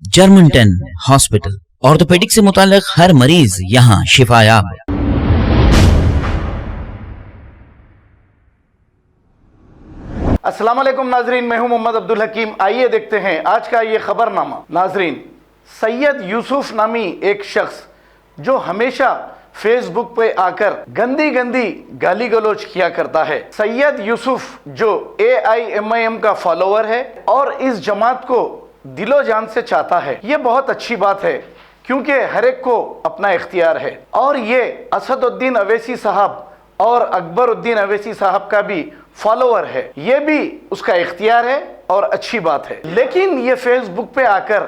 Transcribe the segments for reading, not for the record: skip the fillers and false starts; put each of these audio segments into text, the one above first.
German 10 hospital, orthopaedic से मुताल्लिक हर मरीज यहाँ शिफायाब। अस्सलाम वालेकुम नाजरीन, मैं हूं मोहम्मद अब्दुल हकीम। आइए देखते हैं आज का ये खबरनामा। नाजरीन, सैयद यूसुफ नामी एक शख्स जो हमेशा फेसबुक पे आकर गंदी गंदी गाली गलौज किया करता है। सैयद यूसुफ जो AIMIM का फॉलोअर है और इस जमात को दिलो जान से चाहता है। ये बहुत अच्छी बात है क्योंकि हर एक को अपना इख्तियार है और ये असदुद्दीन अवैसी साहब और अकबरुद्दीन अवैसी साहब का भी फॉलोअर है। ये भी उसका इख्तियार है और अच्छी बात है। लेकिन ये फेसबुक पे आकर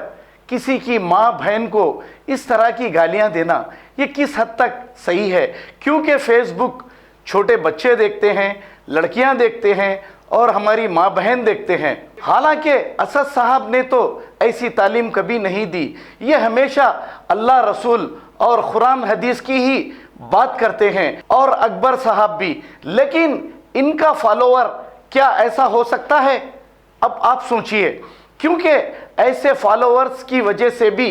किसी की माँ बहन को इस तरह की गालियां देना ये किस हद तक सही है? क्योंकि फेसबुक छोटे बच्चे देखते हैं, लड़कियां देखते हैं और हमारी माँ बहन देखते हैं। हालांकि असद साहब ने तो ऐसी तालीम कभी नहीं दी। ये हमेशा अल्लाह रसूल और कुरान हदीस की ही बात करते हैं और अकबर साहब भी। लेकिन इनका फॉलोअर क्या ऐसा हो सकता है? अब आप सोचिए, क्योंकि ऐसे फॉलोअर्स की वजह से भी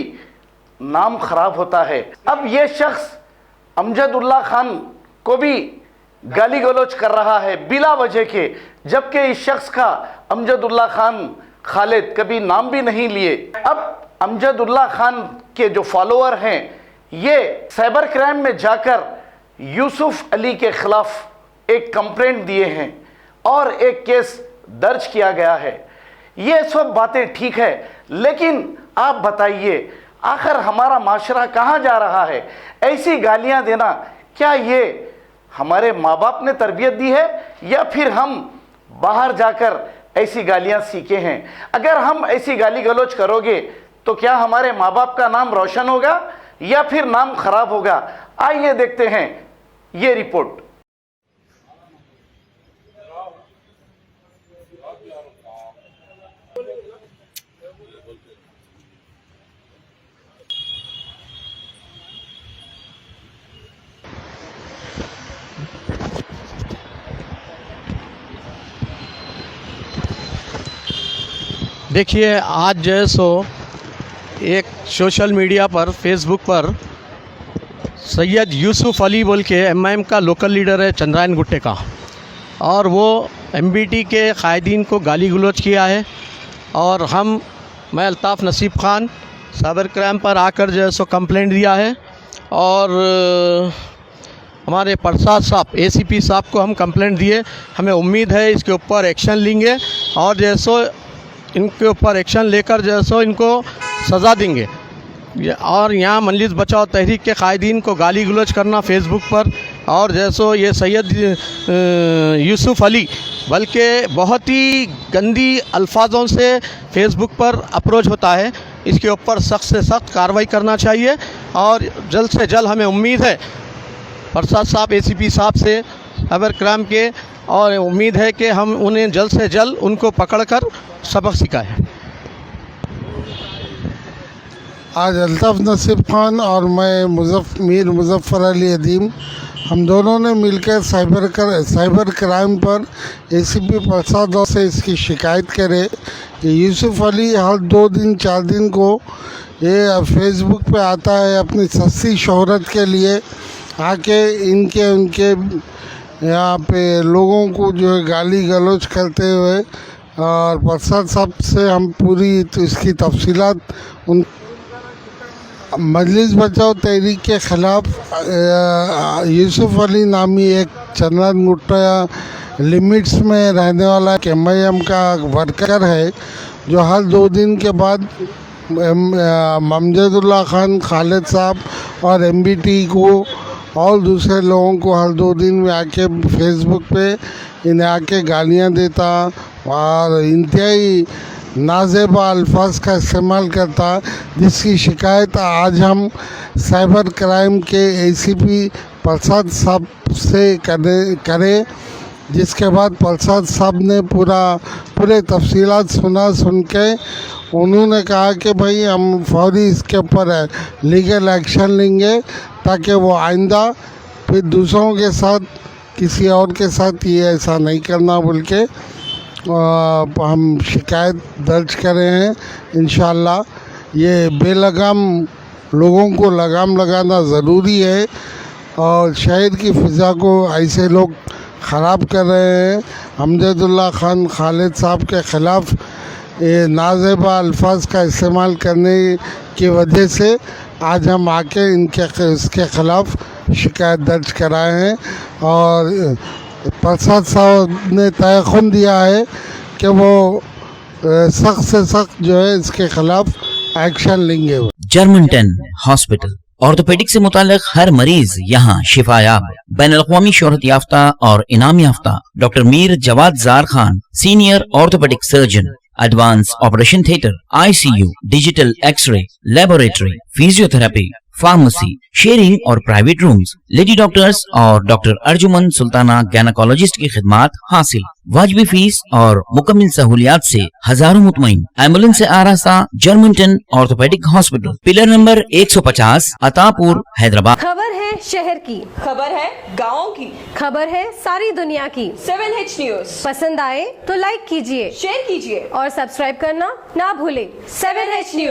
नाम खराब होता है। अब ये शख्स अमजदुल्ला खान को भी गाली गलौज कर रहा है बिला वजह के, जबकि इस शख्स का अमजदुल्ला खान खालिद कभी नाम भी नहीं लिए। अब अमजदुल्ला खान के जो फॉलोअर हैं ये साइबर क्राइम में जाकर यूसुफ अली के खिलाफ एक कंप्लेंट दिए हैं और एक केस दर्ज किया गया है। ये सब बातें ठीक है, लेकिन आप बताइए आखिर हमारा माशरा कहाँ जा रहा है? ऐसी गालियाँ देना, क्या ये हमारे माँ बाप ने तरबियत दी है या फिर हम बाहर जाकर ऐसी गालियाँ सीखे हैं? अगर हम ऐसी गाली गलौज करोगे तो क्या हमारे माँ बाप का नाम रोशन होगा या फिर नाम खराब होगा? आइए देखते हैं ये रिपोर्ट। देखिए, आज जो है सो एक सोशल मीडिया पर फेसबुक पर सैयद यूसुफ अली बोल के MIM का लोकल लीडर है चंद्रायन गुट्टे का, और वो MBT के कायदीन को गाली गलौज किया है। और मैं अल्ताफ़ नसीब ख़ान साइबर क्राइम पर आकर जो है सो कंप्लेंट दिया है और हमारे प्रसाद साहब ACP साहब को हम कंप्लेंट दिए। हमें उम्मीद है इसके ऊपर एक्शन लेंगे और जो है सो इनके ऊपर एक्शन लेकर जो है सो इनको सज़ा देंगे। और यहाँ मजलिस बचाओ तहरीक के कायदीन को गाली गलौज करना फेसबुक पर, और जैसो ये सैयद यूसुफ अली बल्कि बहुत ही गंदी अल्फाजों से फेसबुक पर अप्रोच होता है, इसके ऊपर सख्त से सख्त कार्रवाई करना चाहिए। और जल्द से जल्द हमें उम्मीद है प्रसाद साहब ACP साहब से साइबर क्राइम के, और उम्मीद है कि हम उन्हें जल्द से जल्द उनको पकड़कर सबक सिखाएं। आज अल्ताफ़ नसीब ख़ान और मैं मीर मुज़फ़्फ़र अली अदीम, हम दोनों ने मिलकर साइबर क्राइम पर ACP प्रसाद से इसकी शिकायत करे कि यूसुफ अली हर 2 दिन 4 दिन को ये फेसबुक पे आता है अपनी सस्ती शोहरत के लिए, आके उनके यहाँ पे लोगों को जो है गाली गलौज करते हुए। और प्रसाद साहब से हम पूरी तो इसकी तफसीलात उन मजलिस बचाओ तहरीक के ख़िलाफ़ यूसुफ अली नामी एक चंद्रायन गुट्टा लिमिट्स में रहने वाला MIM का वर्कर है, जो हर 2 दिन के बाद अमजदुल्ला खान खालिद साहब और MBT को और दूसरे लोगों को हर 2 दिन में आके फेसबुक पे इन्हें आके गालियां देता और इंतहाई नाज़ेबा अल्फाज का इस्तेमाल करता, जिसकी शिकायत आज हम साइबर क्राइम के ACP प्रसाद साहब से करे। जिसके बाद प्रसाद साहब ने पूरे तफसीलात सुन के उन्होंने कहा कि भाई हम फौरी इसके ऊपर लीगल एक्शन लेंगे ताकि वो आइंदा फिर दूसरों के साथ किसी और के साथ ये ऐसा नहीं करना बोल के हम शिकायत दर्ज कर रहे हैं। इंशाअल्लाह ये बेलगाम लोगों को लगाम लगाना ज़रूरी है और शहर की फ़िज़ा को ऐसे लोग ख़राब कर रहे हैं। अमजदुल्ला खान खालिद साहब के ख़िलाफ़ ये नाज़ेबा अल्फाज का इस्तेमाल करने की वजह से आज हम आके इसके ख़िलाफ़ शिकायत दर्ज कराए हैं और प्रसाद साहब ने तयख़ुन दिया है कि वो सख्त से सख्त जो है इसके ख़िलाफ़ एक्शन लेंगे। जर्मन 10 हॉस्पिटल, ऑर्थोपेडिक से मुताल्लिक हर मरीज यहाँ शिफायाब। बैनुल-अक़वामी शोहरत याफ्ता और इनाम याफ्ता doctor Mir Jawad Zar Khan, senior orthopaedic surgeon, advance operation theatre, ICU, digital x ray, laboratory, physiotherapy, pharmacy, sharing और प्राइवेट रूम्स, लेडी डॉक्टर्स और डॉक्टर अर्जुमन सुल्ताना गैनाकोलॉजिस्ट की खिदमात हासिल। वाजबी फीस और मुकम्मल सहूलियात से हजारों मुतमईन। एम्बुलेंस से आरास्ता German 10 orthopaedic hospital, pillar number 150, Attapur, Hyderabad. खबर है शहर की, खबर है गाँव की, खबर है सारी दुनिया की। 7H न्यूज पसंद आए तो लाइक कीजिए, शेयर कीजिए और सब्सक्राइब करना ना भूले। 7H news.